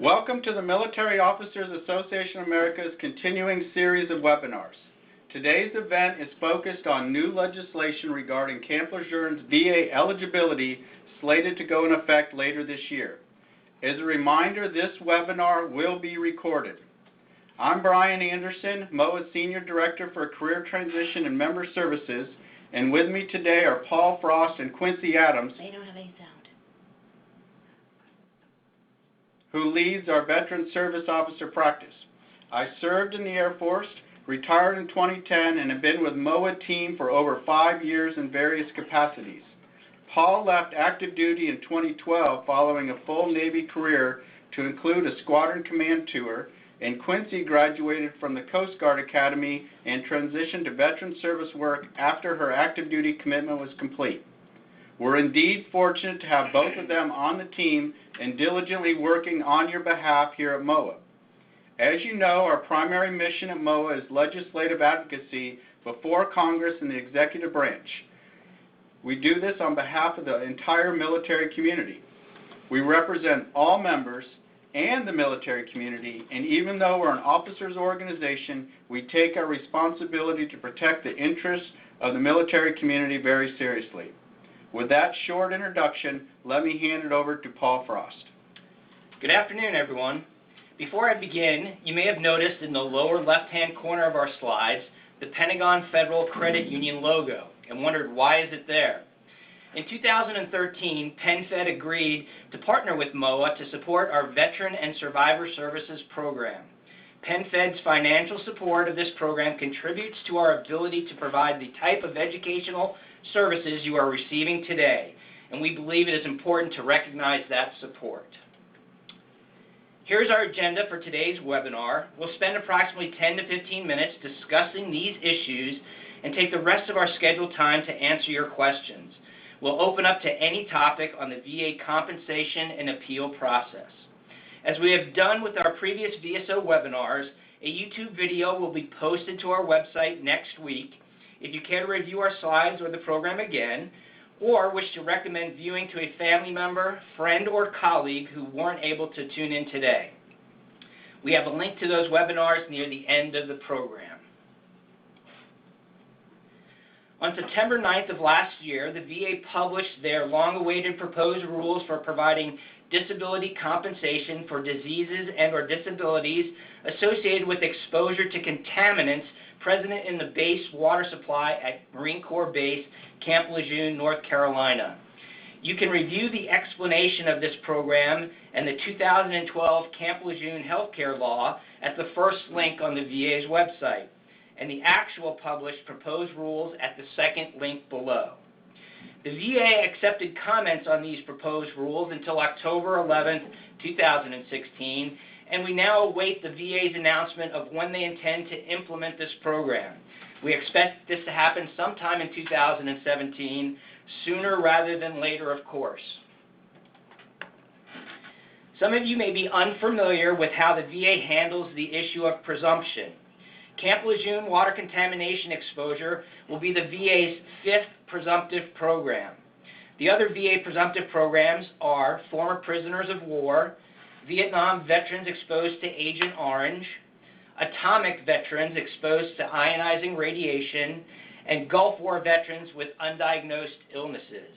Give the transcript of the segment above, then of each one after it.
Welcome to the Military Officers Association of America's continuing series of webinars. Today's event is focused on new legislation regarding Camp Lejeune's VA eligibility slated to go in effect later this year. As a reminder, this webinar will be recorded. I'm Brian Anderson, MOA's Senior Director for Career Transition and Member Services, and with me today are Paul Frost and Quincy Adams, They don't have any sound. who leads our Veteran Service Officer practice. I served in the Air Force, retired in 2010, and have been with MOA team for over 5 years in various capacities. Paul left active duty in 2012 following a full Navy career to include a squadron command tour, and Quincy graduated from the Coast Guard Academy and transitioned to veteran service work after her active duty commitment was complete. We're indeed fortunate to have both of them on the team and diligently working on your behalf here at MOA. As you know, our primary mission at MOA is legislative advocacy before Congress and the executive branch. We do this on behalf of the entire military community. We represent all members and the military community, and even though we're an officers organization, we take our responsibility to protect the interests of the military community very seriously. With that short introduction, let me hand it over to Paul Frost. Good afternoon, everyone. Before I begin, you may have noticed in the lower left-hand corner of our slides the Pentagon Federal Credit Union logo and wondered why is it there. In 2013, PenFed agreed to partner with MOA to support our Veteran and Survivor Services program. PenFed's financial support of this program contributes to our ability to provide the type of educational services you are receiving today, and we believe it is important to recognize that support. Here's our agenda for today's webinar. We'll spend approximately 10 to 15 minutes discussing these issues and take the rest of our scheduled time to answer your questions. We'll open up to any topic on the VA compensation and appeal process. As we have done with our previous VSO webinars, a YouTube video will be posted to our website next week. If you care to review our slides or the program again, or wish to recommend viewing to a family member, friend, or colleague who weren't able to tune in today, we have a link to those webinars near the end of the program. On September 9th of last year, the VA published their long-awaited proposed rules for providing disability compensation for diseases and/or disabilities associated with exposure to contaminants present in the base water supply at Marine Corps Base Camp Lejeune, North Carolina. You can review the explanation of this program and the 2012 Camp Lejeune healthcare law at the first link on the VA's website, and the actual published proposed rules at the second link below. The VA accepted comments on these proposed rules until October 11, 2016, and we now await the VA's announcement of when they intend to implement this program. We expect this to happen sometime in 2017, sooner rather than later, of course. Some of you may be unfamiliar with how the VA handles the issue of presumption. Camp Lejeune water contamination exposure will be the VA's 5th presumptive program. The other VA presumptive programs are former prisoners of war, Vietnam veterans exposed to Agent Orange, atomic veterans exposed to ionizing radiation, and Gulf War veterans with undiagnosed illnesses.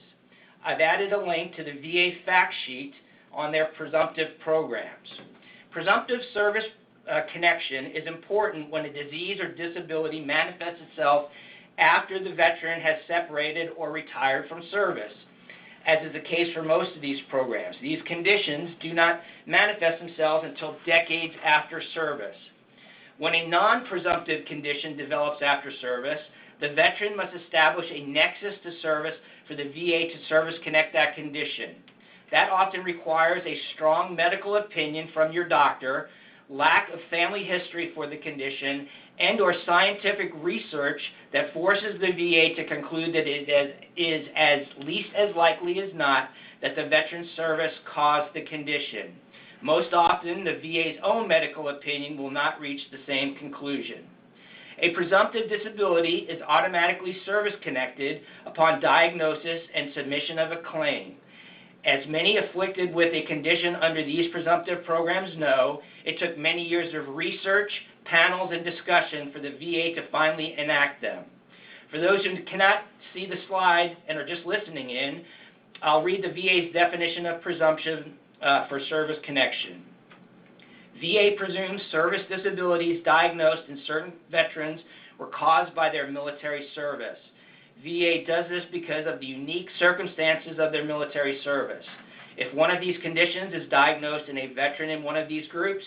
I've added a link to the VA fact sheet on their presumptive programs. Presumptive service connection is important when a disease or disability manifests itself after the veteran has separated or retired from service, as is the case for most of these programs. These conditions do not manifest themselves until decades after service. When a non-presumptive condition develops after service, the veteran must establish a nexus to service for the VA to service connect that condition. That often requires a strong medical opinion from your doctor, lack of family history for the condition, and/or scientific research that forces the VA to conclude that it is as least as likely as not that the veteran's service caused the condition. Most often, the VA's own medical opinion will not reach the same conclusion. A presumptive disability is automatically service-connected upon diagnosis and submission of a claim. As many afflicted with a condition under these presumptive programs know, it took many years of research, panels, and discussion for the VA to finally enact them. For those who cannot see the slide and are just listening in, I'll read the VA's definition of presumption for service connection. VA presumes service disabilities diagnosed in certain veterans were caused by their military service. VA does this because of the unique circumstances of their military service. If one of these conditions is diagnosed in a veteran in one of these groups,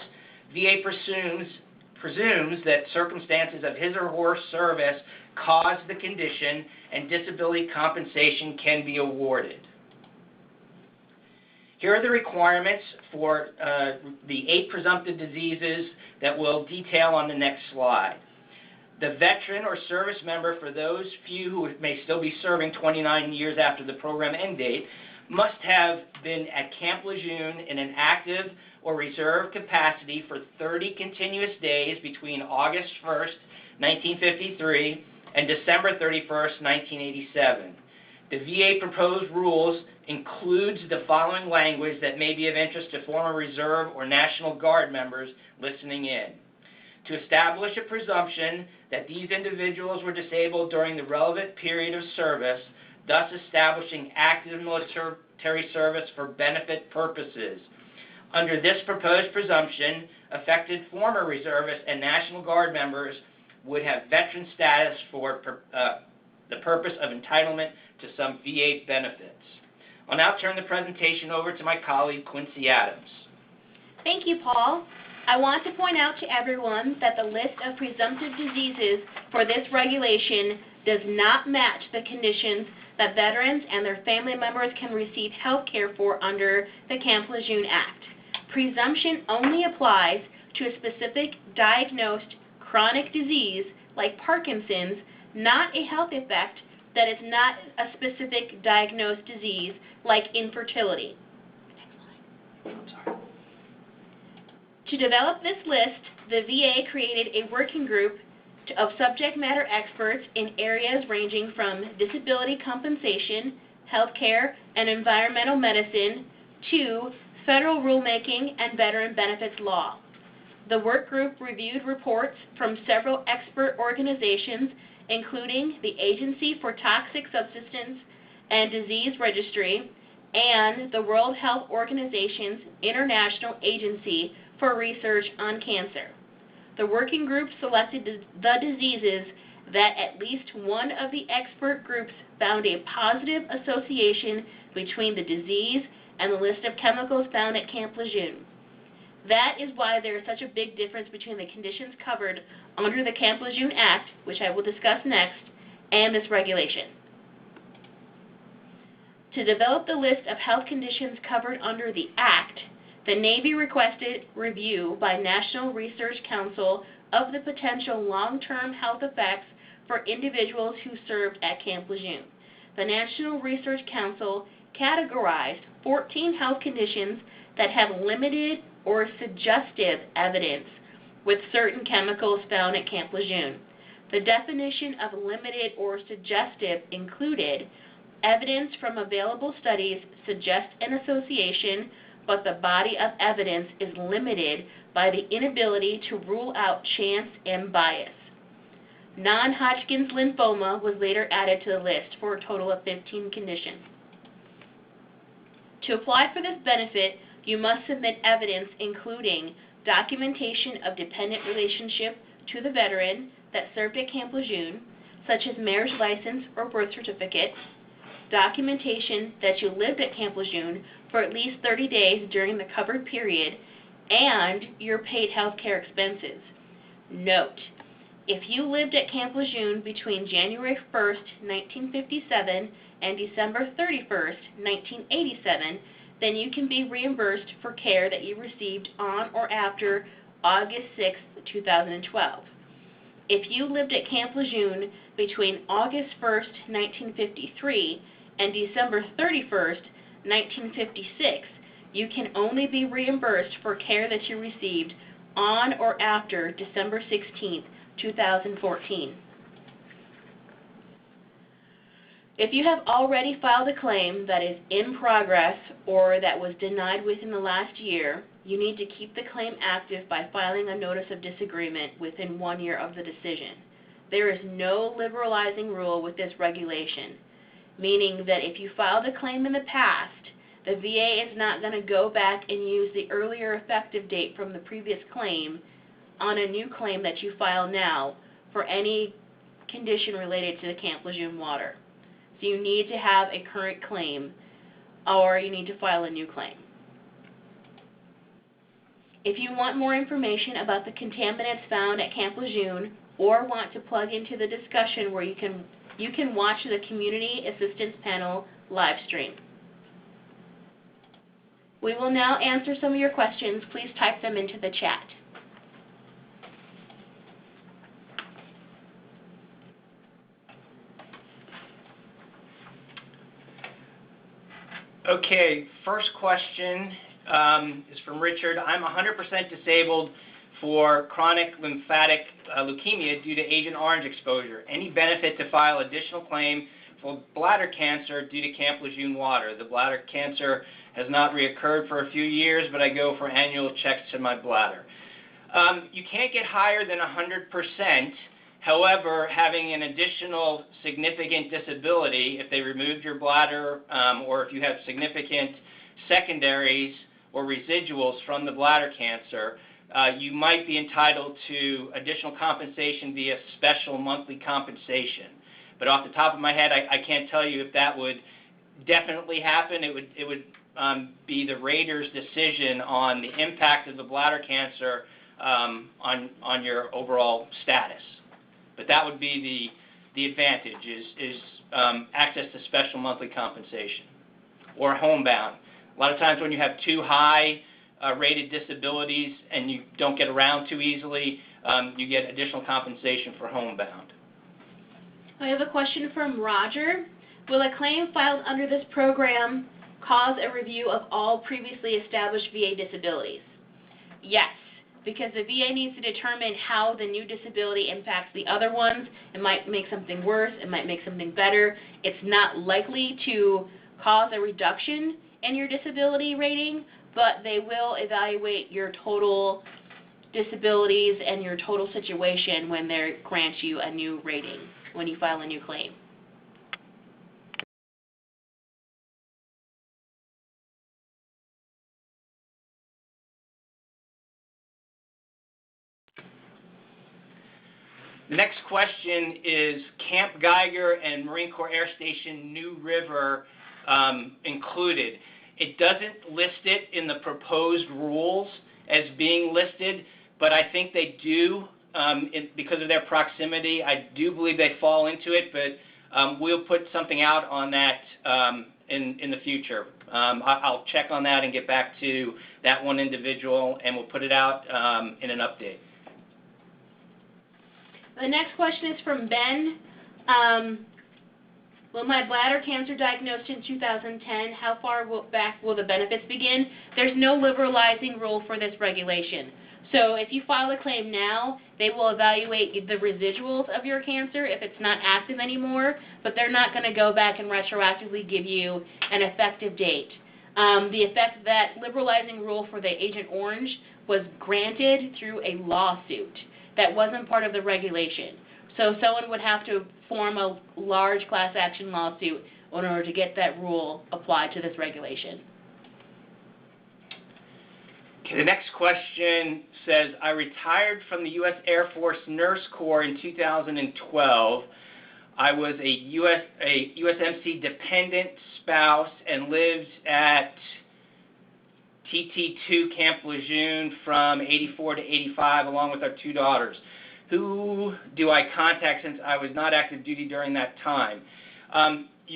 VA presumes that circumstances of his or her service caused the condition and disability compensation can be awarded. Here are the requirements for the 8 presumptive diseases that we'll detail on the next slide. The veteran or service member, for those few who may still be serving 29 years after the program end date, must have been at Camp Lejeune in an active or reserve capacity for 30 continuous days between August 1st, 1953 and December 31st, 1987. The VA proposed rules includes the following language that may be of interest to former Reserve or National Guard members listening in. To establish a presumption that these individuals were disabled during the relevant period of service, thus establishing active military service for benefit purposes. Under this proposed presumption, affected former reservists and National Guard members would have veteran status for the purpose of entitlement to some VA benefits. I'll now turn the presentation over to my colleague, Quincy Adams. Thank you, Paul. I want to point out to everyone that the list of presumptive diseases for this regulation does not match the conditions that veterans and their family members can receive health care for under the Camp Lejeune Act. Presumption only applies to a specific diagnosed chronic disease like Parkinson's, not a health effect that is not a specific diagnosed disease like infertility. To develop this list, the VA created a working group of subject matter experts in areas ranging from disability compensation, healthcare, and environmental medicine to federal rulemaking and veteran benefits law. The work group reviewed reports from several expert organizations, including the Agency for Toxic Substances and Disease Registry and the World Health Organization's International Agency for Research on Cancer. The working group selected the diseases that at least one of the expert groups found a positive association between the disease and the list of chemicals found at Camp Lejeune. That is why there is such a big difference between the conditions covered under the Camp Lejeune Act, which I will discuss next, and this regulation. To develop the list of health conditions covered under the Act, the Navy requested review by National Research Council of the potential long-term health effects for individuals who served at Camp Lejeune. The National Research Council categorized 14 health conditions that have limited or suggestive evidence with certain chemicals found at Camp Lejeune. The definition of limited or suggestive included evidence from available studies suggests an association, but the body of evidence is limited by the inability to rule out chance and bias. Non-Hodgkin's lymphoma was later added to the list for a total of 15 conditions. To apply for this benefit, you must submit evidence including documentation of dependent relationship to the veteran that served at Camp Lejeune, such as marriage license or birth certificate, documentation that you lived at Camp Lejeune for at least 30 days during the covered period, and your paid health care expenses. Note, if you lived at Camp Lejeune between January 1st, 1957 and December 31st, 1987, then you can be reimbursed for care that you received on or after August 6, 2012. If you lived at Camp Lejeune between August 1st, 1953 and December 31st, 1956, you can only be reimbursed for care that you received on or after December 16, 2014. If you have already filed a claim that is in progress or that was denied within the last year, you need to keep the claim active by filing a notice of disagreement within 1 year of the decision. There is no liberalizing rule with this regulation, meaning that if you filed a claim in the past, the VA is not going to go back and use the earlier effective date from the previous claim on a new claim that you file now for any condition related to the Camp Lejeune water. So you need to have a current claim, or you need to file a new claim. If you want more information about the contaminants found at Camp Lejeune, or want to plug into the discussion where you can watch the Community Assistance Panel live stream. We will now answer some of your questions. Please type them into the chat. Okay, first question is from Richard. I'm 100% disabled for chronic lymphatic leukemia due to Agent Orange exposure. Any benefit to file additional claim for bladder cancer due to Camp Lejeune water? The bladder cancer has not reoccurred for a few years, but I go for annual checks to my bladder. You can't get higher than 100%. However, having an additional significant disability, if they removed your bladder or if you have significant secondaries or residuals from the bladder cancer, you might be entitled to additional compensation via special monthly compensation. But off the top of my head, I can't tell you if that would definitely happen. It would be the rater's decision on the impact of the bladder cancer on your overall status. But that would be the advantage is access to special monthly compensation or homebound. A lot of times when you have too high rated disabilities and you don't get around too easily, you get additional compensation for homebound. I have a question from Roger. Will a claim filed under this program cause a review of all previously established VA disabilities? Yes, because the VA needs to determine how the new disability impacts the other ones. It might make something worse, it might make something better. It's not likely to cause a reduction in your disability rating, but they will evaluate your total disabilities and your total situation when they grant you a new rating, when you file a new claim. The next question is Camp Geiger and Marine Corps Air Station New River included. It doesn't list it in the proposed rules as being listed, but I think they do because of their proximity. I do believe they fall into it, but we'll put something out on that in the future. I'll check on that and get back to that one individual, and we'll put it out in an update. The next question is from Ben. Will my bladder cancer diagnosed in 2010, how far back will the benefits begin? There's no liberalizing rule for this regulation. So if you file a claim now, they will evaluate the residuals of your cancer if it's not active anymore, but they're not going to go back and retroactively give you an effective date. That liberalizing rule for the Agent Orange was granted through a lawsuit. That wasn't part of the regulation. So someone would have to form a large class action lawsuit in order to get that rule applied to this regulation. Okay, the next question says, I retired from the U.S. Air Force Nurse Corps in 2012. I was a USMC dependent spouse and lived at TT2 Camp Lejeune from 84 to 85 along with our 2 daughters. Who do I contact since I was not active duty during that time?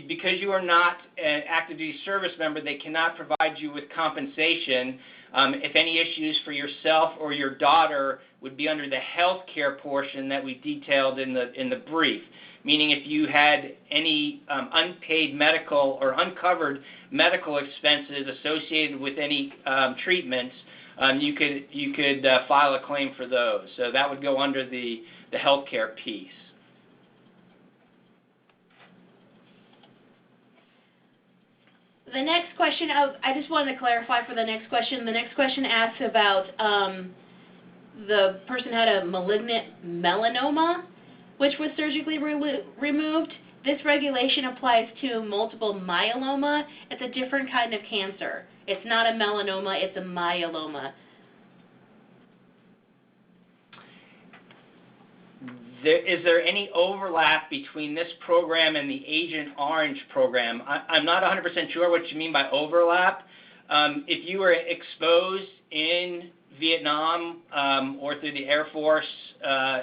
Because you are not an active duty service member, they cannot provide you with compensation. If any issues for yourself or your daughter would be under the health care portion that we detailed in the brief. Meaning if you had any unpaid medical or uncovered medical expenses associated with any treatments, you could file a claim for those. So that would go under the health care piece. The next question, I just wanted to clarify for the next question. The next question asks about the person had a malignant melanoma, which was surgically removed. This regulation applies to multiple myeloma. It's a different kind of cancer. It's not a melanoma, it's a myeloma. Is there any overlap between this program and the Agent Orange program? I'm not 100% sure what you mean by overlap. If you were exposed in Vietnam or through the Air Force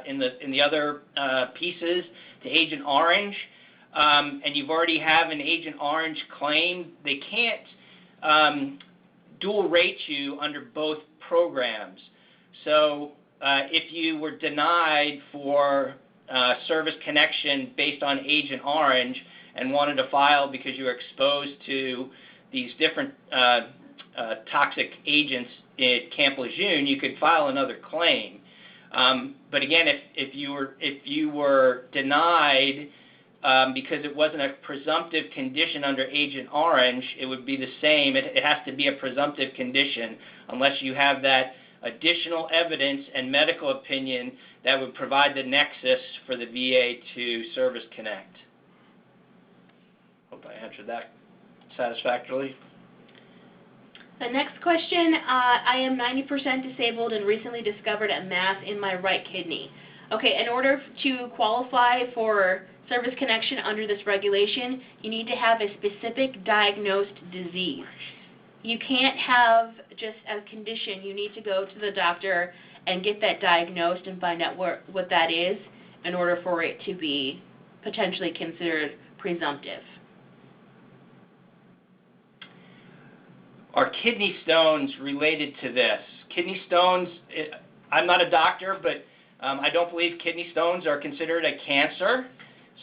in the other pieces to Agent Orange, and you've already have an Agent Orange claim, they can't dual rate you under both programs. So if you were denied for service connection based on Agent Orange and wanted to file because you were exposed to these different toxic agents at Camp Lejeune, you could file another claim. But again, if you were denied because it wasn't a presumptive condition under Agent Orange, it would be the same. It has to be a presumptive condition unless you have that additional evidence and medical opinion that would provide the nexus for the VA to service connect. Hope I answered that satisfactorily. The next question, I am 90% disabled and recently discovered a mass in my right kidney. Okay, in order to qualify for service connection under this regulation, you need to have a specific diagnosed disease. You can't have just a condition. You need to go to the doctor and get that diagnosed and find out what that is in order for it to be potentially considered presumptive. Are kidney stones related to this? Kidney stones, I'm not a doctor, but I don't believe kidney stones are considered a cancer.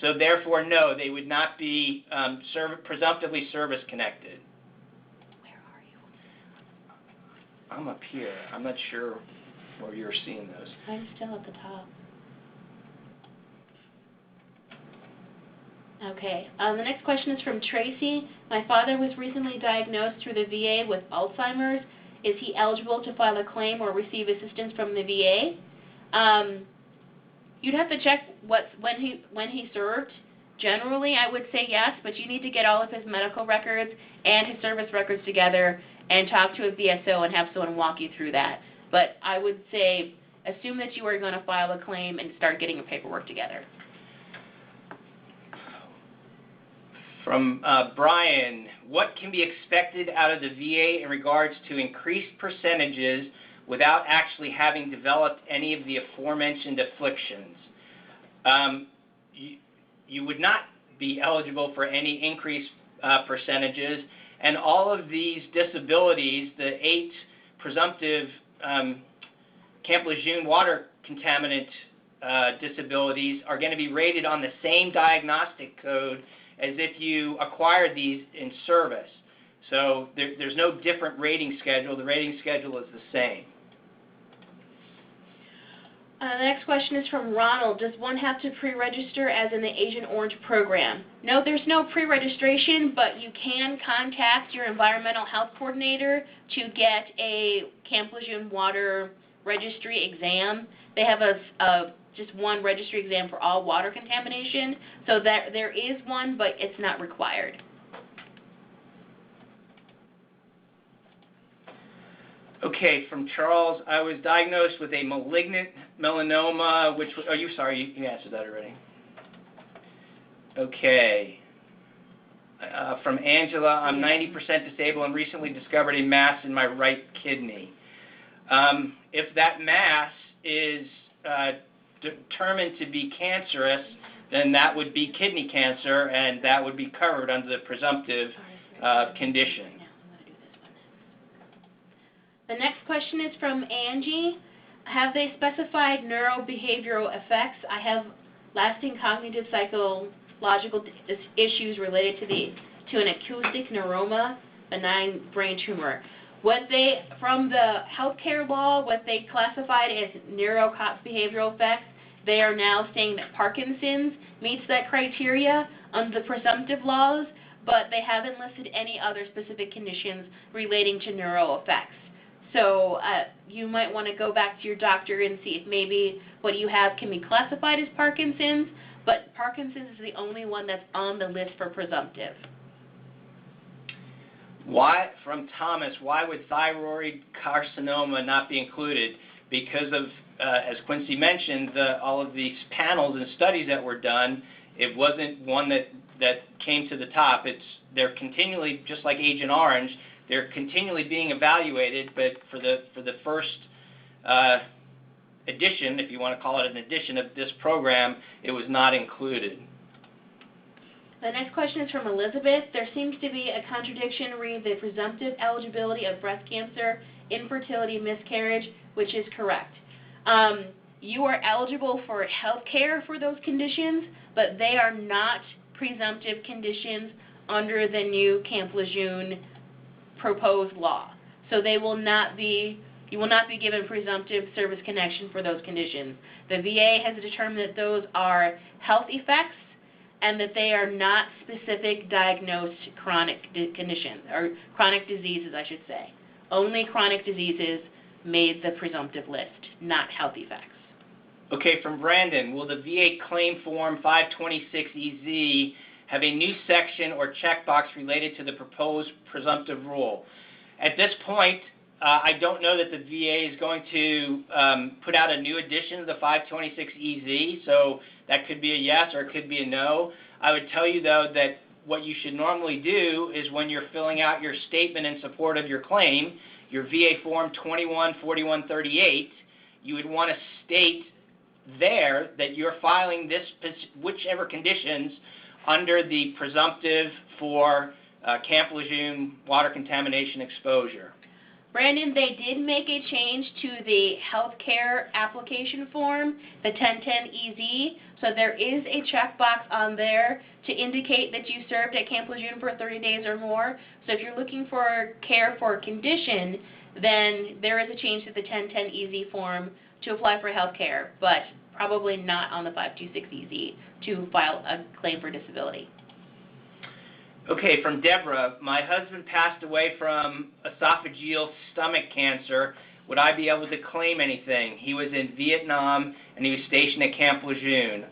So therefore, no, they would not be presumptively service connected. I'm up here. I'm not sure where you're seeing those. I'm still at the top. Okay. The next question is from Tracy. My father was recently diagnosed through the VA with Alzheimer's. Is he eligible to file a claim or receive assistance from the VA? You'd have to check when he served. Generally, I would say yes, but you need to get all of his medical records and his service records together and talk to a VSO and have someone walk you through that. But I would say assume that you are going to file a claim and start getting your paperwork together. From Brian, what can be expected out of the VA in regards to increased percentages without actually having developed any of the aforementioned afflictions? You would not be eligible for any increased percentages, and all of these disabilities, the 8 presumptive Camp Lejeune water contaminant disabilities, are going to be rated on the same diagnostic code as if you acquired these in service. So there's no different rating schedule. The rating schedule is the same. The next question is from Ronald. Does one have to pre-register as in the Agent Orange program? No, there's no pre-registration, but you can contact your environmental health coordinator to get a Camp Lejeune water registry exam. They have just one registry exam for all water contamination, so that there is one, but it's not required. Okay, from Charles, I was diagnosed with a malignant melanoma, which, oh, you answered that already. Okay. From Angela, I'm 90% disabled and recently discovered a mass in my right kidney. If that mass is determined to be cancerous, then that would be kidney cancer, and that would be covered under the presumptive condition. The next question is from Angie. Have they specified neurobehavioral effects? I have lasting cognitive psychological issues related to an acoustic neuroma, benign brain tumor. From the healthcare law, what they classified as neurobehavioral effects, they are now saying that Parkinson's meets that criteria under the presumptive laws, but they haven't listed any other specific conditions relating to neural effects. So you might want to go back to your doctor and see if maybe what you have can be classified as Parkinson's, but Parkinson's is the only one that's on the list for presumptive. Why, from Thomas, why would thyroid carcinoma not be included? Because of, as Quincy mentioned, all of these panels and studies that were done, it wasn't one that came to the top. They're continually, just like Agent Orange, they're continually being evaluated, but for the first edition, if you want to call it an edition of this program, it was not included. The next question is from Elizabeth. There seems to be a contradiction re the presumptive eligibility of breast cancer, infertility, miscarriage, which is correct. You are eligible for health care for those conditions, but they are not presumptive conditions under the new Camp Lejeune proposed law. So they will not be, you will not be given presumptive service connection for those conditions. The VA has determined that those are health effects and that they are not specific diagnosed chronic conditions, or chronic diseases, I should say. Only chronic diseases made the presumptive list, not health effects. Okay, from Brandon, will the VA claim form 526EZ have a new section or checkbox related to the proposed presumptive rule? At this point, I don't know that the VA is going to put out a new edition of the 526EZ, so that could be a yes or it could be a no. I would tell you, though, that what you should normally do is when you're filling out your statement in support of your claim, your VA Form 214138, you would want to state there that you're filing this, whichever conditions, under the presumptive for Camp Lejeune water contamination exposure. Brandon, they did make a change to the healthcare application form, the 1010EZ, so there is a checkbox on there to indicate that you served at Camp Lejeune for 30 days or more. So if you're looking for care for a condition, then there is a change to the 1010EZ form to apply for health care, but probably not on the 526EZ to file a claim for disability. Okay, from Deborah, my husband passed away from esophageal stomach cancer. Would I be able to claim anything? He was in Vietnam and he was stationed at Camp Lejeune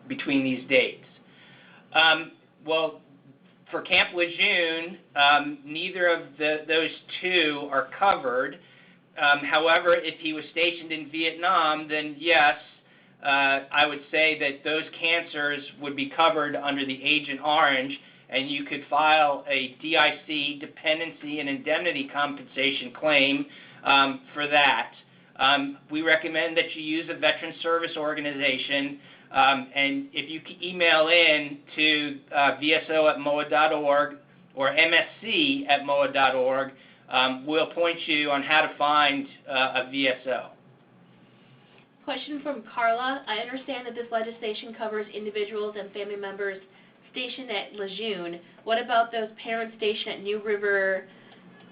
between these dates. Well, for Camp Lejeune, neither of those two are covered. However, if he was stationed in Vietnam, then yes, I would say that those cancers would be covered under the Agent Orange, and you could file a DIC, dependency and indemnity compensation claim for that. We recommend that you use a veteran service organization, and if you email in to vso@moa.org or msc@moa.org, we'll point you on how to find a VSO. Question from Carla. I understand that this legislation covers individuals and family members stationed at Lejeune. What about those parents stationed at New River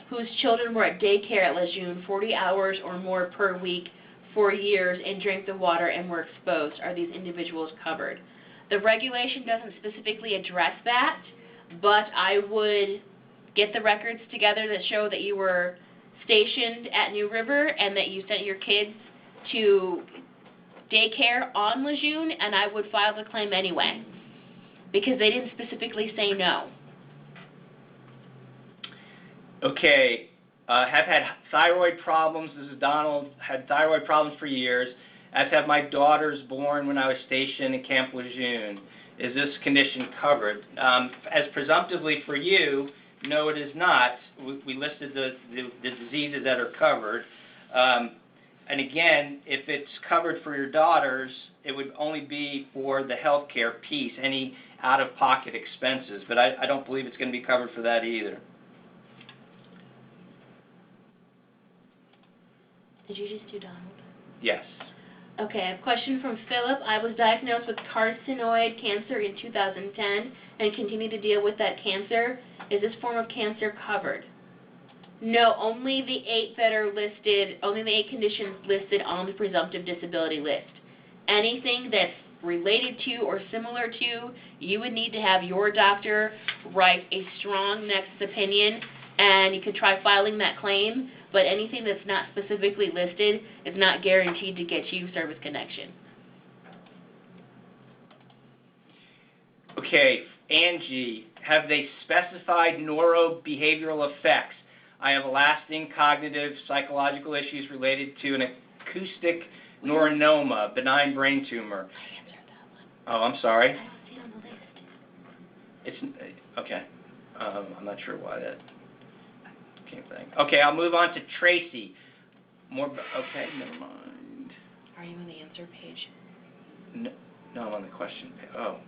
whose children were at daycare at Lejeune 40 hours or more per week for years and drank the water and were exposed? Are these individuals covered? The regulation doesn't specifically address that, but I would get the records together that show that you were stationed at New River and that you sent your kids to daycare on Lejeune, and I would file the claim anyway, because they didn't specifically say no. Okay, have had thyroid problems. This is Donald. Had thyroid problems for years. As have my daughters born when I was stationed in Camp Lejeune. Is this condition covered? As presumptively for you, no, it is not. We listed the diseases that are covered. And again, if it's covered for your daughters, it would only be for the health care piece, any out-of-pocket expenses. But I don't believe it's going to be covered for that either. Did you just do Donald? Yes. Okay, I have a question from Philip. I was diagnosed with carcinoid cancer in 2010 and continue to deal with that cancer. Is this form of cancer covered? No, only the 8 that are listed, only the 8 conditions listed on the presumptive disability list. Anything that's related to or similar to, you would need to have your doctor write a strong nexus opinion, and you could try filing that claim, but anything that's not specifically listed is not guaranteed to get you service connection. Okay, Angie, have they specified neurobehavioral effects? I have lasting cognitive psychological issues related to an acoustic neuronoma, benign brain tumor. I answered that one. Oh, I'm sorry. I don't see it on the list. It's, okay. I'm not sure why that came thing. Okay, I'll move on to Tracy. Okay, never mind. Are you on the answer page? No, I'm on the question page. Oh.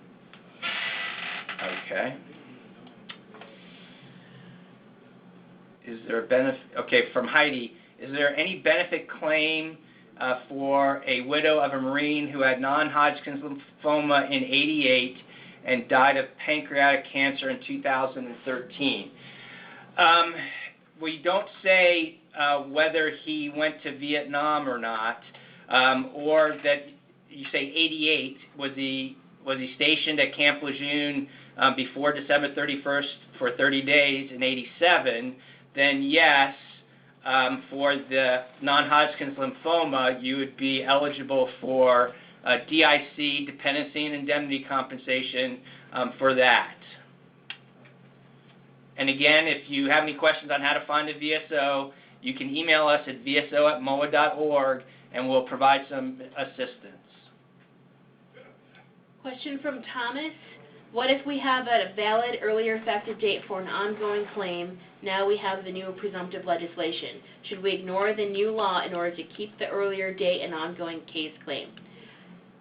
Okay. Is there a benefit? Okay, from Heidi. Is there any benefit claim for a widow of a Marine who had non-Hodgkin's lymphoma in '88 and died of pancreatic cancer in 2013? We don't say whether he went to Vietnam or not, or that you say '88. Was he stationed at Camp Lejeune before December 31st for 30 days in '87? Then yes, for the non-Hodgkin's lymphoma, you would be eligible for DIC, dependency and indemnity compensation for that. And again, if you have any questions on how to find a VSO, you can email us at vso@moa.org, and we'll provide some assistance. Question from Thomas. What if we have a valid earlier effective date for an ongoing claim? Now we have the new presumptive legislation. Should we ignore the new law in order to keep the earlier date and ongoing case claim?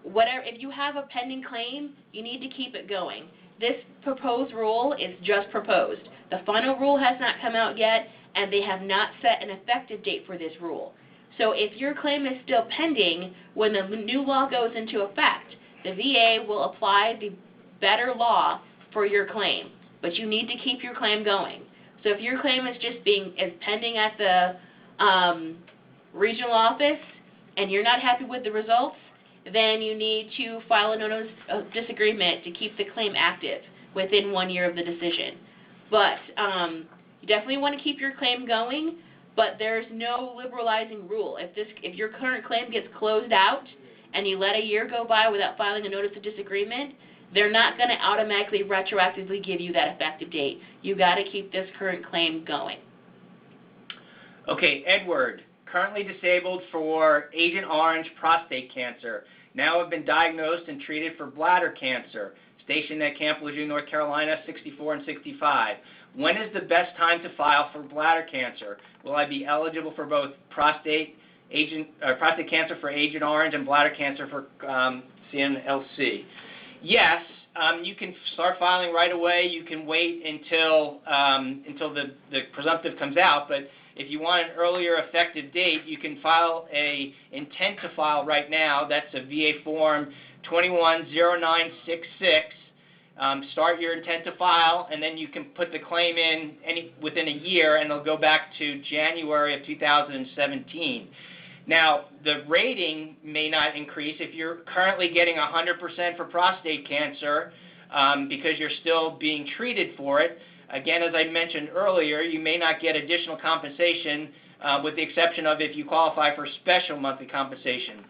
If you have a pending claim, you need to keep it going. This proposed rule is just proposed. The final rule has not come out yet, and they have not set an effective date for this rule. So if your claim is still pending, when the new law goes into effect, the VA will apply the better law for your claim, but you need to keep your claim going. So if your claim is pending at the regional office and you're not happy with the results, then you need to file a notice of disagreement to keep the claim active within 1 year of the decision. But you definitely want to keep your claim going, but there's no liberalizing rule. If your current claim gets closed out and you let a year go by without filing a notice of disagreement, they're not going to automatically retroactively give you that effective date. You got to keep this current claim going. Okay, Edward, currently disabled for Agent Orange prostate cancer. Now have been diagnosed and treated for bladder cancer. Stationed at Camp Lejeune, North Carolina, 64 and 65. When is the best time to file for bladder cancer? Will I be eligible for both prostate cancer for Agent Orange and bladder cancer for CNLC? Yes, you can start filing right away. You can wait until the presumptive comes out, but if you want an earlier effective date, you can file a intent to file right now. That's a VA form 210966. Start your intent to file, and then you can put the claim in within a year, and it'll go back to January of 2017. Now, the rating may not increase if you're currently getting 100% for prostate cancer because you're still being treated for it. Again, as I mentioned earlier, you may not get additional compensation with the exception of if you qualify for special monthly compensation.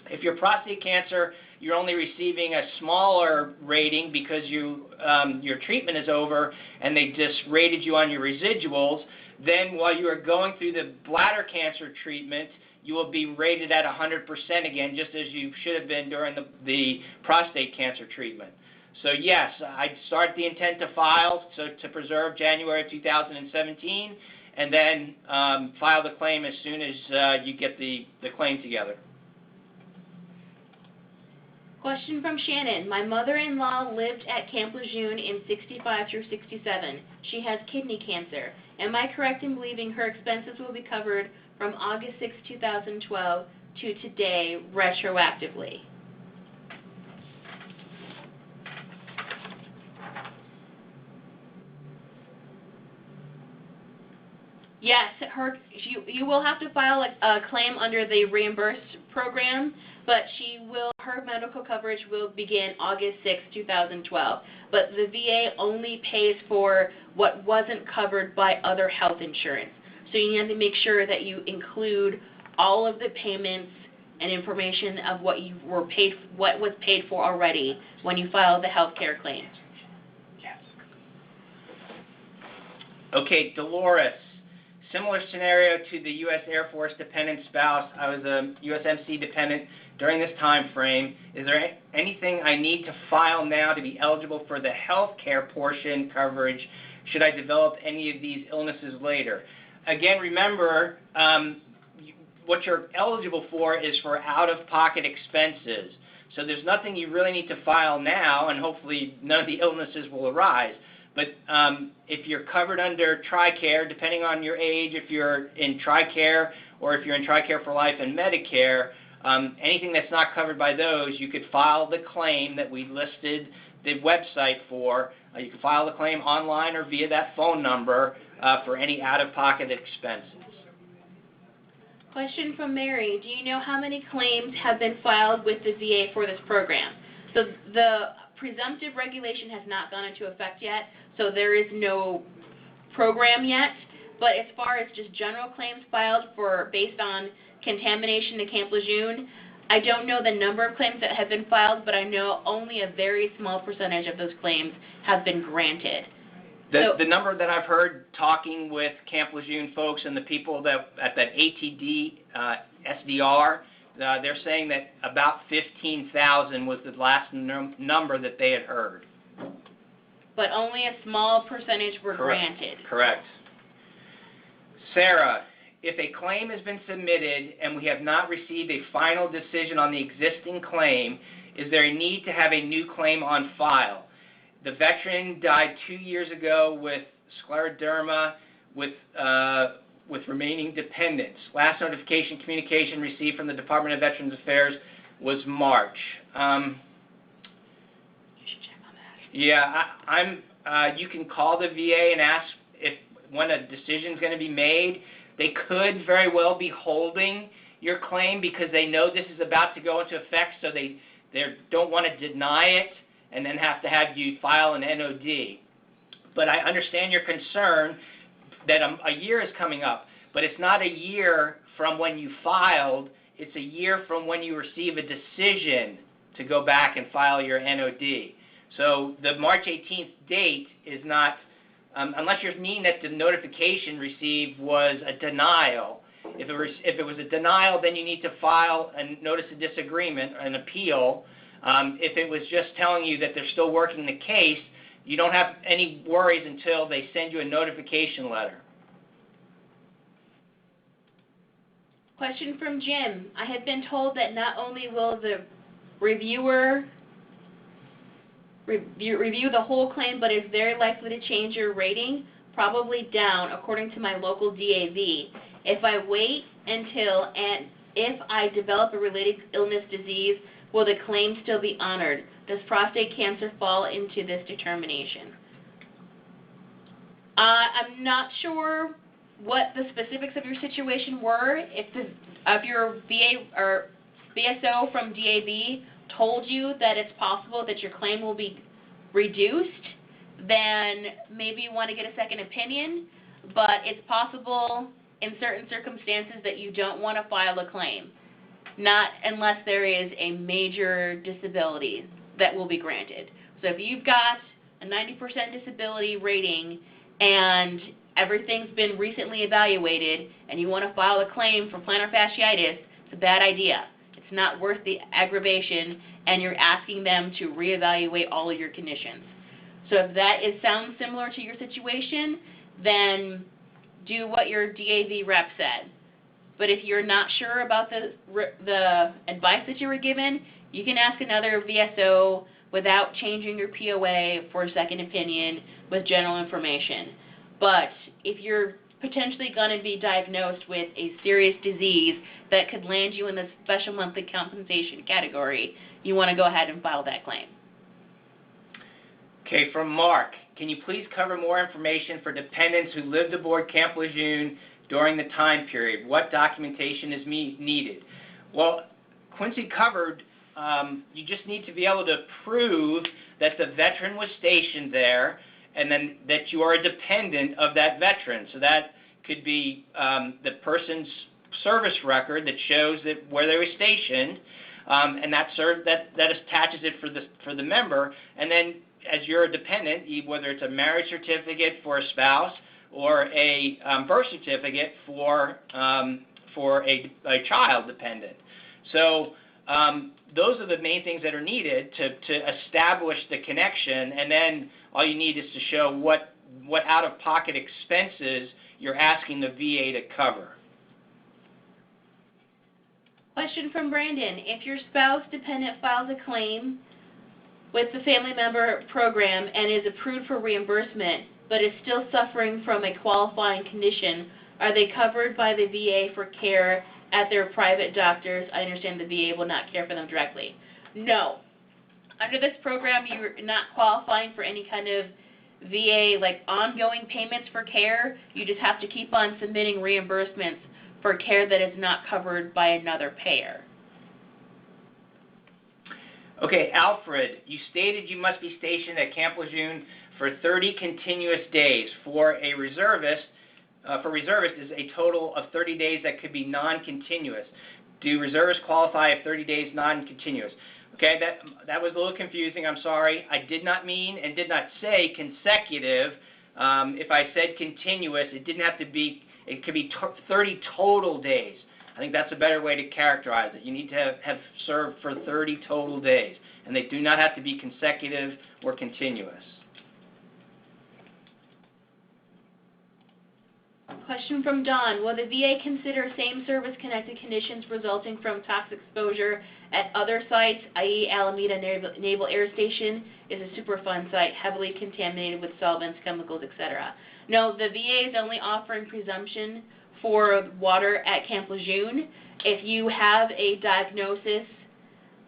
If your prostate cancer, you're only receiving a smaller rating because your treatment is over and they just rated you on your residuals, then while you are going through the bladder cancer treatment, you will be rated at 100% again, just as you should have been during the prostate cancer treatment. So yes, I'd start the intent to file to preserve January of 2017, and then file the claim as soon as you get the claim together. Question from Shannon. My mother-in-law lived at Camp Lejeune in 65 through 67. She has kidney cancer. Am I correct in believing her expenses will be covered from August 6, 2012 to today retroactively? Yes, you will have to file a claim under the reimbursed program, but her medical coverage will begin August 6, 2012. But the VA only pays for what wasn't covered by other health insurance. So you need to make sure that you include all of the payments and information of what was paid for already when you file the health care claim. Yes. Okay, Dolores. Similar scenario to the U.S. Air Force dependent spouse. I was a USMC dependent during this time frame. Is there anything I need to file now to be eligible for the health care portion coverage? Should I develop any of these illnesses later? Again, remember, what you're eligible for is for out-of-pocket expenses. So there's nothing you really need to file now, and hopefully none of the illnesses will arise. But if you're covered under TRICARE, depending on your age, if you're in TRICARE or if you're in TRICARE for Life and Medicare, anything that's not covered by those, you could file the claim that we listed the website for. You can file the claim online or via that phone number for any out-of-pocket expenses. Question from Mary. Do you know how many claims have been filed with the VA for this program? So the presumptive regulation has not gone into effect yet, so there is no program yet. But as far as just general claims filed based on contamination to Camp Lejeune, I don't know the number of claims that have been filed, but I know only a very small percentage of those claims have been granted. The number that I've heard talking with Camp Lejeune folks and the people that at that ATD SDR, they're saying that about 15,000 was the last number that they had heard. But only a small percentage were granted. Correct. Sarah, if a claim has been submitted and we have not received a final decision on the existing claim, is there a need to have a new claim on file? The veteran died 2 years ago with scleroderma with remaining dependents. Last notification communication received from the Department of Veterans Affairs was March. You should check on that. Yeah, you can call the VA and ask when a decision is going to be made. They could very well be holding your claim because they know this is about to go into effect, so they don't want to deny it and then have to have you file an NOD. But I understand your concern that a year is coming up, but it's not a year from when you filed, it's a year from when you receive a decision to go back and file your NOD. So the March 18th date is not, unless you're meaning that the notification received was a denial. If it was a denial, then you need to file a notice of disagreement, an appeal. If it was just telling you that they're still working the case, you don't have any worries until they send you a notification letter. Question from Jim. I have been told that not only will the reviewer review the whole claim, but is very likely to change your rating, probably down, according to my local DAV. If I wait until and if I develop a related illness disease, will the claim still be honored? Does prostate cancer fall into this determination? I'm not sure what the specifics of your situation were. If your VA or BSO from DAV told you that it's possible that your claim will be reduced, then maybe you want to get a second opinion, but it's possible in certain circumstances that you don't want to file a claim, not unless there is a major disability that will be granted. So if you've got a 90% disability rating and everything's been recently evaluated and you want to file a claim for plantar fasciitis, it's a bad idea. It's not worth the aggravation, and you're asking them to reevaluate all of your conditions. So if that sounds similar to your situation, then do what your DAV rep said. But if you're not sure about the advice that you were given, you can ask another VSO without changing your POA for a second opinion with general information. But if you're potentially going to be diagnosed with a serious disease that could land you in the special monthly compensation category, you want to go ahead and file that claim. Okay, from Mark. Can you please cover more information for dependents who lived aboard Camp Lejeune during the time period. What documentation is needed? Well, Quincy covered, you just need to be able to prove that the veteran was stationed there and then that you are a dependent of that veteran. So that could be the person's service record that shows that where they were stationed, and that attaches it for the member. And then as you're a dependent, whether it's a marriage certificate for a spouse or a birth certificate for a child dependent. So those are the main things that are needed to establish the connection, and then all you need is to show what out-of-pocket expenses you're asking the VA to cover. Question from Brandon. If your spouse dependent files a claim with the family member program and is approved for reimbursement, but is still suffering from a qualifying condition, are they covered by the VA for care at their private doctors? I understand the VA will not care for them directly. No. Under this program, you're not qualifying for any kind of VA, like ongoing payments for care. You just have to keep on submitting reimbursements for care that is not covered by another payer. Okay, Alfred, you stated you must be stationed at Camp Lejeune for 30 continuous days. For a reservist, is a total of 30 days that could be non-continuous. Do reservists qualify if 30 days non-continuous? Okay, that was a little confusing. I'm sorry. I did not mean and did not say consecutive. If I said continuous, it didn't have to be. It could be 30 total days. I think that's a better way to characterize it. You need to have served for 30 total days, and they do not have to be consecutive or continuous. Question from Don. Will the VA consider same service-connected conditions resulting from toxic exposure at other sites, i.e. Alameda Naval Air Station is a Superfund site heavily contaminated with solvents, chemicals, etc.? No, the VA is only offering presumption for water at Camp Lejeune. If you have a diagnosis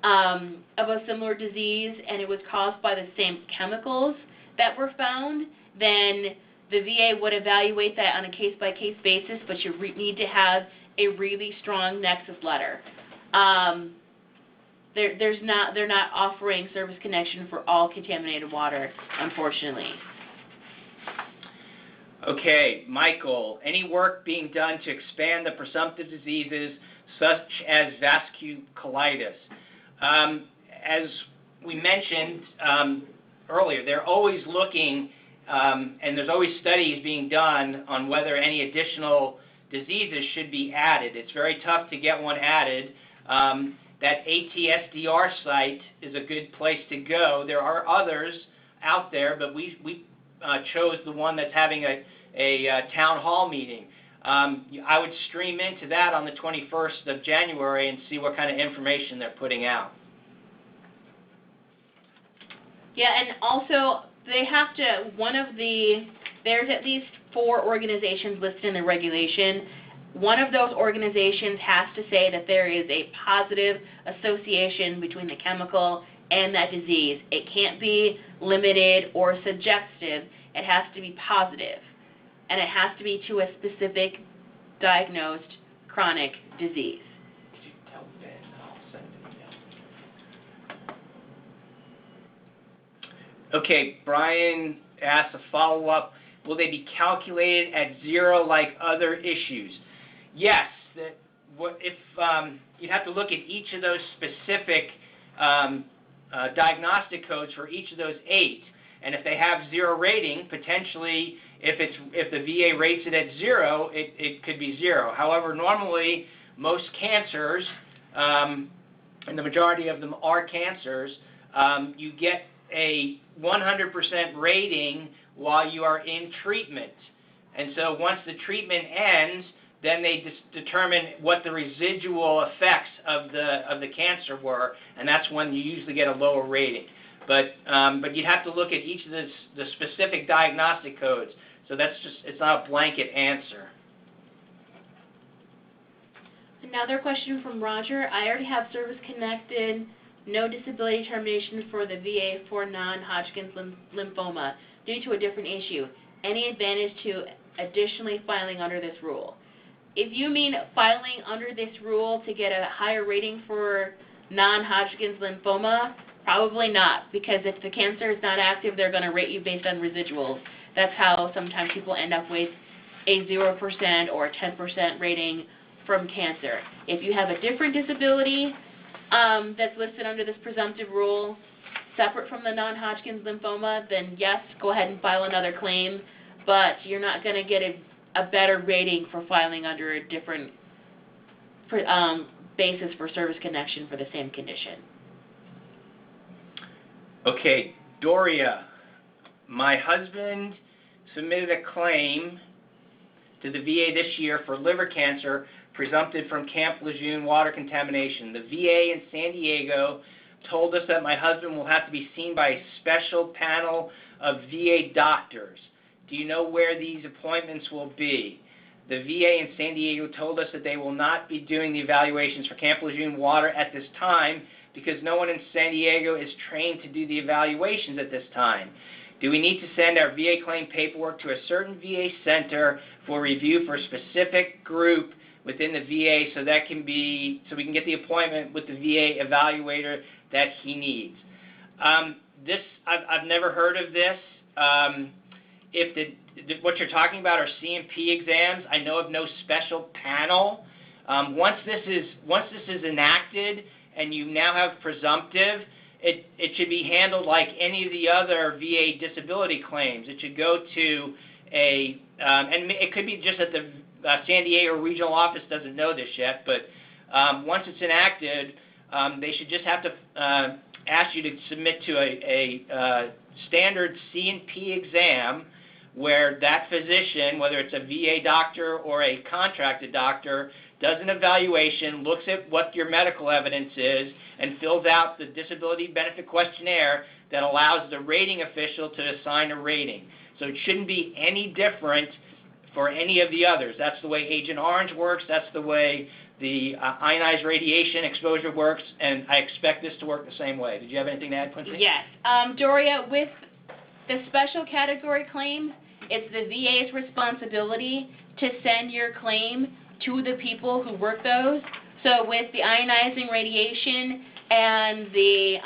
of a similar disease and it was caused by the same chemicals that were found, then the VA would evaluate that on a case-by-case basis, but you need to have a really strong nexus letter. They're not offering service connection for all contaminated water, unfortunately. Okay, Michael, any work being done to expand the presumptive diseases such as vasculitis? As we mentioned earlier, they're always looking, and there's always studies being done on whether any additional diseases should be added. It's very tough to get one added. That ATSDR site is a good place to go. There are others out there, but we chose the one that's having a town hall meeting. I would stream into that on the 21st of January and see what kind of information they're putting out. Yeah, and also they have to, there's at least 4 organizations listed in the regulation. One of those organizations has to say that there is a positive association between the chemical and that disease. It can't be limited or suggestive. It has to be positive, and it has to be to a specific diagnosed chronic disease. Tell Ben, I'll send it. Okay, Brian asked a follow-up. Will they be calculated at 0 like other issues? Yes. You'd have to look at each of those specific diagnostic codes for each of those 8. And if they have 0 rating, potentially, if the VA rates it at 0, it could be 0. However, normally, most cancers, and the majority of them are cancers, you get a 100% rating while you are in treatment. And so once the treatment ends, then they determine what the residual effects of the cancer were, and that's when you usually get a lower rating. But you'd have to look at each of the specific diagnostic codes. So it's not a blanket answer. Another question from Roger. I already have service-connected, no disability termination for the VA for non-Hodgkin's lymphoma due to a different issue. Any advantage to additionally filing under this rule? if you mean filing under this rule to get a higher rating for non-Hodgkin's lymphoma, probably not, because if the cancer is not active, they're going to rate you based on residuals. That's how sometimes people end up with a 0% or a 10% rating from cancer. If you have a different disability that's listed under this presumptive rule, separate from the non-Hodgkin's lymphoma, then yes, go ahead and file another claim, but you're not going to get a better rating for filing under a different basis for service connection for the same condition. Okay, Doria, my husband submitted a claim to the VA this year for liver cancer presumptive from Camp Lejeune water contamination. The VA in San Diego told us that my husband will have to be seen by a special panel of VA doctors. Do you know where these appointments will be? The VA in San Diego told us that they will not be doing the evaluations for Camp Lejeune water at this time because no one in San Diego is trained to do the evaluations at this time. Do we need to send our VA claim paperwork to a certain VA center for review for a specific group within the VA so we can get the appointment with the VA evaluator that he needs? I've never heard of this. What you're talking about are C&P exams. I know of no special panel. Once this is enacted and you now have presumptive, it should be handled like any of the other VA disability claims. It should go to and it could be just that the San Diego regional office doesn't know this yet, but once it's enacted, they should just have to ask you to submit to a standard C&P exam where that physician, whether it's a VA doctor or a contracted doctor, does an evaluation, looks at what your medical evidence is, and fills out the disability benefit questionnaire that allows the rating official to assign a rating. So it shouldn't be any different for any of the others. That's the way Agent Orange works. That's the way the ionized radiation exposure works, and I expect this to work the same way. Did you have anything to add, Quincy? Yes. Doria, with the special category claims, it's the VA's responsibility to send your claim to the people who work those. So with the ionizing radiation and the,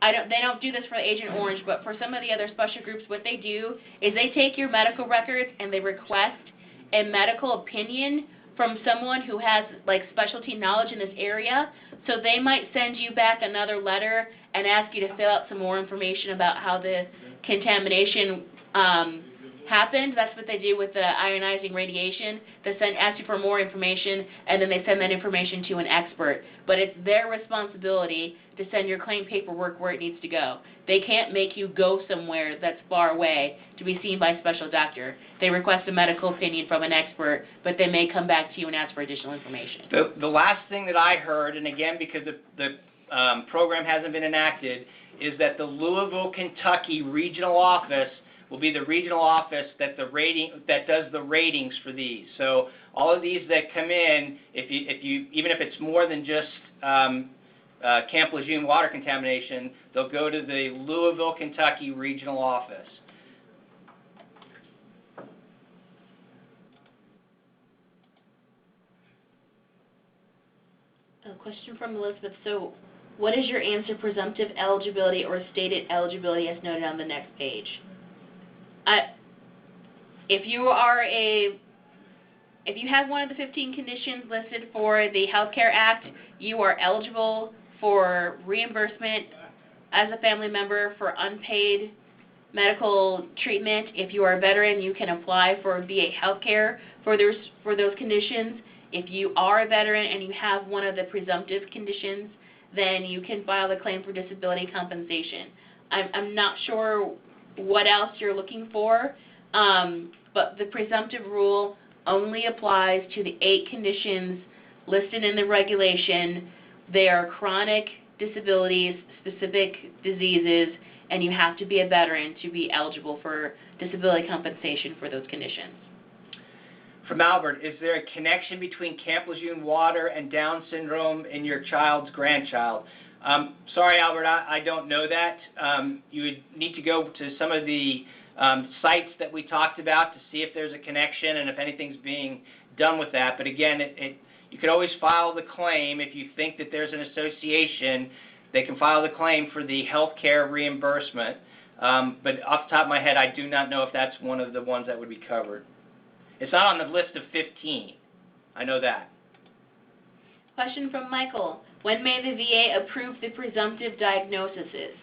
they don't do this for Agent Orange, but for some of the other special groups, what they do is they take your medical records and they request a medical opinion from someone who has like specialty knowledge in this area. So they might send you back another letter and ask you to fill out some more information about how the contamination happened. That's what they do with the ionizing radiation. They ask you for more information, and then they send that information to an expert. But it's their responsibility to send your claim paperwork where it needs to go. They can't make you go somewhere that's far away to be seen by a special doctor. They request a medical opinion from an expert, but they may come back to you and ask for additional information. The last thing that I heard, and again because the program hasn't been enacted, is that the Louisville, Kentucky regional office will be the regional office that does the ratings for these. So all of these that come in, even if it's more than just Camp Lejeune water contamination, they'll go to the Louisville, Kentucky regional office. A question from Elizabeth. So what is your answer, presumptive eligibility or stated eligibility as noted on the next page? If you have one of the 15 conditions listed for the Health Care Act, you are eligible for reimbursement as a family member for unpaid medical treatment. If you are a veteran, you can apply for VA health care for those conditions. If you are a veteran and you have one of the presumptive conditions, then you can file a claim for disability compensation. I'm not sure what else you're looking for, but the presumptive rule only applies to the 8 conditions listed in the regulation. They are chronic disabilities, specific diseases, and you have to be a veteran to be eligible for disability compensation for those conditions. From Albert, is there a connection between Camp Lejeune water and Down syndrome in your child's grandchild? Sorry, Albert, I don't know that. You would need to go to some of the sites that we talked about to see if there's a connection and if anything's being done with that. But again, you could always file the claim if you think that there's an association. They can file the claim for the health care reimbursement. But off the top of my head, I do not know if that's one of the ones that would be covered. It's not on the list of 15. I know that. Question from Michael. When may the VA approve the presumptive diagnoses?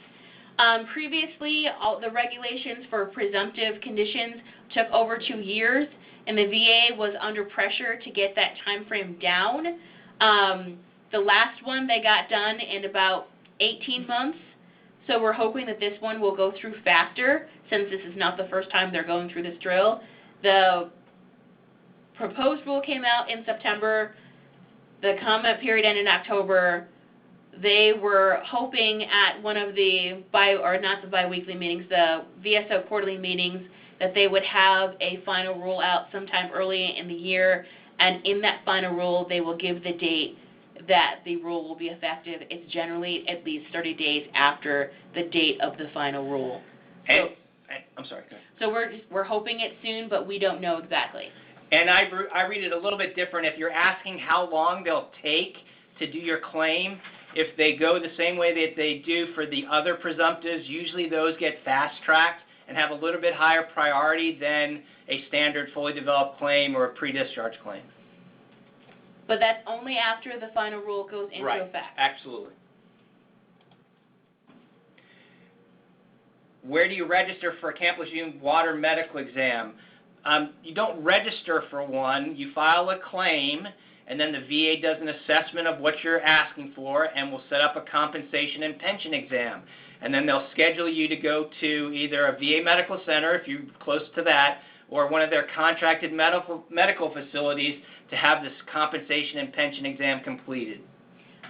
Previously, all the regulations for presumptive conditions took over 2 years, and the VA was under pressure to get that time frame down. The last one they got done in about 18 months, so we're hoping that this one will go through faster, since this is not the first time they're going through this drill. The proposed rule came out in September. The comment period ended in October. They were hoping at one of the not the biweekly meetings, the VSO quarterly meetings, that they would have a final rule out sometime early in the year, and in that final rule they will give the date that the rule will be effective. It's generally at least 30 days after the date of the final rule. And I'm sorry. Go ahead. So we're hoping it soon, but we don't know exactly. And I read it a little bit different. If you're asking how long they'll take to do your claim, if they go the same way that they do for the other presumptives, usually those get fast-tracked and have a little bit higher priority than a standard fully developed claim or a pre-discharge claim. But that's only after the final rule goes into effect. Right, absolutely. Where do you register for a Camp Lejeune water medical exam? You don't register for one. You file a claim, and then the VA does an assessment of what you're asking for, and will set up a compensation and pension exam. And then they'll schedule you to go to either a VA medical center, if you're close to that, or one of their contracted medical facilities to have this compensation and pension exam completed.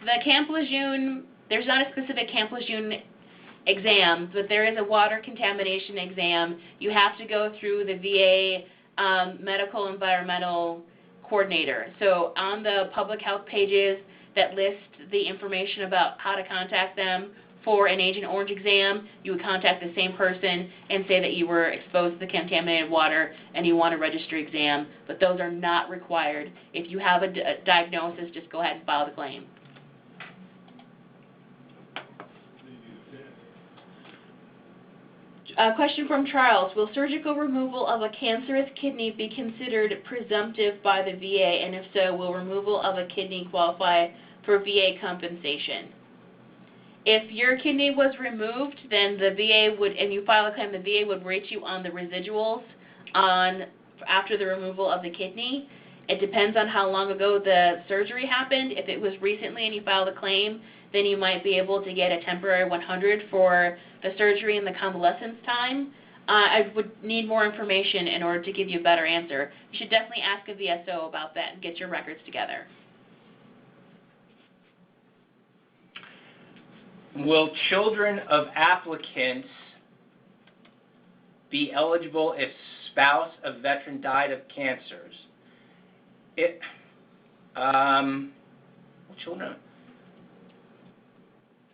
The Camp Lejeune, there's not a specific Camp Lejeune exam, but there is a water contamination exam. You have to go through the VA medical environmental coordinator. So on the public health pages that list the information about how to contact them for an Agent Orange exam, you would contact the same person and say that you were exposed to the contaminated water and you want a registry exam, but those are not required. If you have a diagnosis, just go ahead and file the claim. Question from Charles. Will surgical removal of a cancerous kidney be considered presumptive by the VA, and if so, will removal of a kidney qualify for VA compensation? If your kidney was removed, then the VA would, and you file a claim, the VA would rate you on the residuals after the removal of the kidney. It depends on how long ago the surgery happened. If it was recently and you filed a claim, then you might be able to get a temporary 100 for the surgery and the convalescence time. I would need more information in order to give you a better answer. You should definitely ask a VSO about that and get your records together. Will children of applicants be eligible if spouse of veteran died of cancers? Children.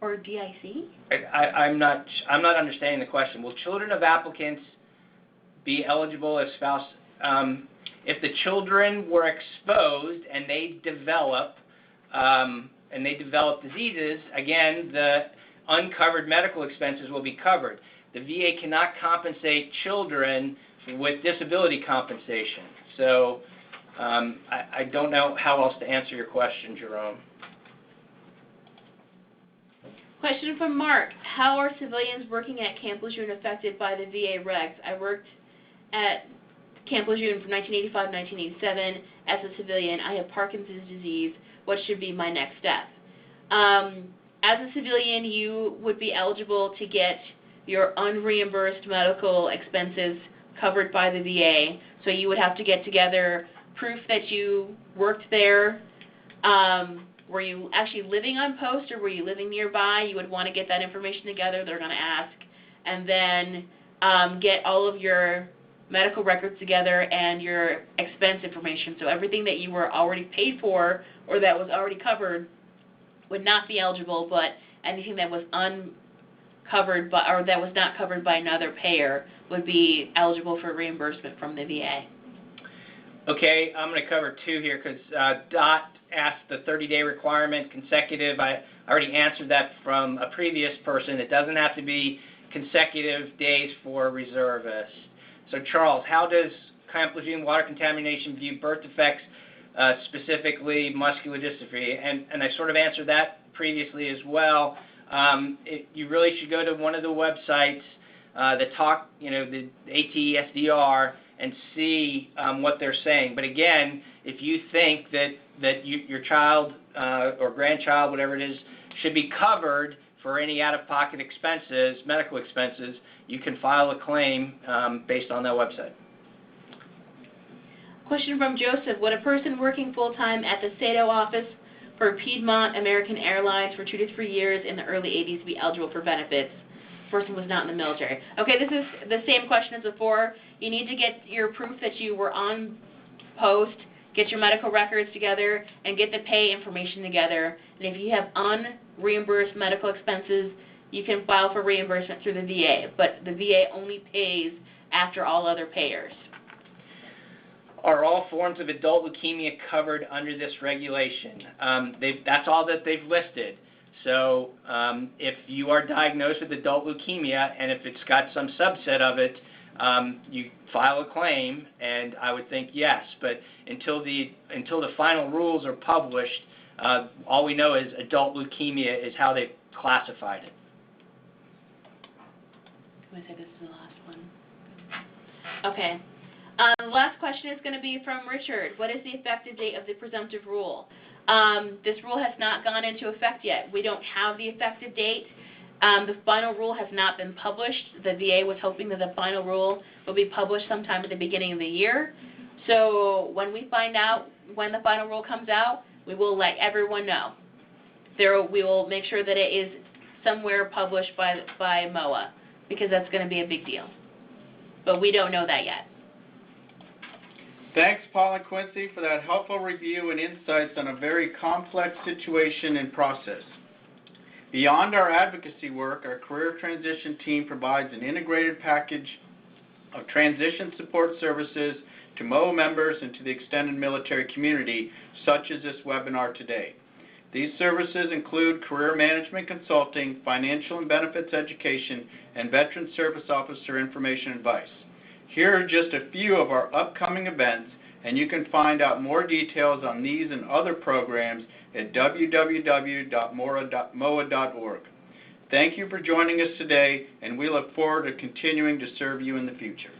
Or DIC? I'm not understanding the question. Will children of applicants be eligible if spouse? If the children were exposed and they develop diseases, again, the uncovered medical expenses will be covered. The VA cannot compensate children with disability compensation. So I don't know how else to answer your question, Jerome. Question from Mark. How are civilians working at Camp Lejeune affected by the VA regs? I worked at Camp Lejeune from 1985-1987 as a civilian. I have Parkinson's disease. What should be my next step? As a civilian, you would be eligible to get your unreimbursed medical expenses covered by the VA. So you would have to get together proof that you worked there. Were you actually living on post or were you living nearby? You would want to get that information together. They're going to ask. And then get all of your medical records together and your expense information. So everything that you were already paid for or that was already covered would not be eligible, but anything that was uncovered by, or that was not covered by another payer would be eligible for reimbursement from the VA. Okay, I'm going to cover two here because Dot asked the 30-day requirement consecutive. I already answered that from a previous person. It doesn't have to be consecutive days for reservists. So Charles, how does Camp Lejeune water contamination view birth defects, specifically muscular dystrophy? And I sort of answered that previously as well. You really should go to one of the websites that talk, the ATSDR, and see what they're saying. But again, if you think that your child or grandchild, whatever it is, should be covered for any out-of-pocket expenses, medical expenses, you can file a claim based on that website. Question from Joseph. Would a person working full-time at the SATO office for Piedmont American Airlines for 2 to 3 years in the early 80s be eligible for benefits? The person was not in the military. Okay, this is the same question as before. You need to get your proof that you were on post, get your medical records together, and get the pay information together. And if you have unreimbursed medical expenses, you can file for reimbursement through the VA. But the VA only pays after all other payers. Are all forms of adult leukemia covered under this regulation? That's all that they've listed. So if you are diagnosed with adult leukemia, and if it's got some subset of it, you file a claim, and I would think yes. But until the final rules are published, all we know is adult leukemia is how they've classified it. Can I say this is the last one? Okay. The last question is going to be from Richard. What is the effective date of the presumptive rule? This rule has not gone into effect yet. We don't have the effective date. The final rule has not been published. The VA was hoping that the final rule will be published sometime at the beginning of the year. So when we find out when the final rule comes out, we will let everyone know. We will make sure that it is somewhere published by MOA, because that's going to be a big deal. But we don't know that yet. Thanks, Paul and Quincy, for that helpful review and insights on a very complex situation and process. Beyond our advocacy work, our career transition team provides an integrated package of transition support services to MOA members and to the extended military community, such as this webinar today. These services include career management consulting, financial and benefits education, and Veteran Service Officer information advice. Here are just a few of our upcoming events, and you can find out more details on these and other programs at www.moa.org. Thank you for joining us today, and we look forward to continuing to serve you in the future.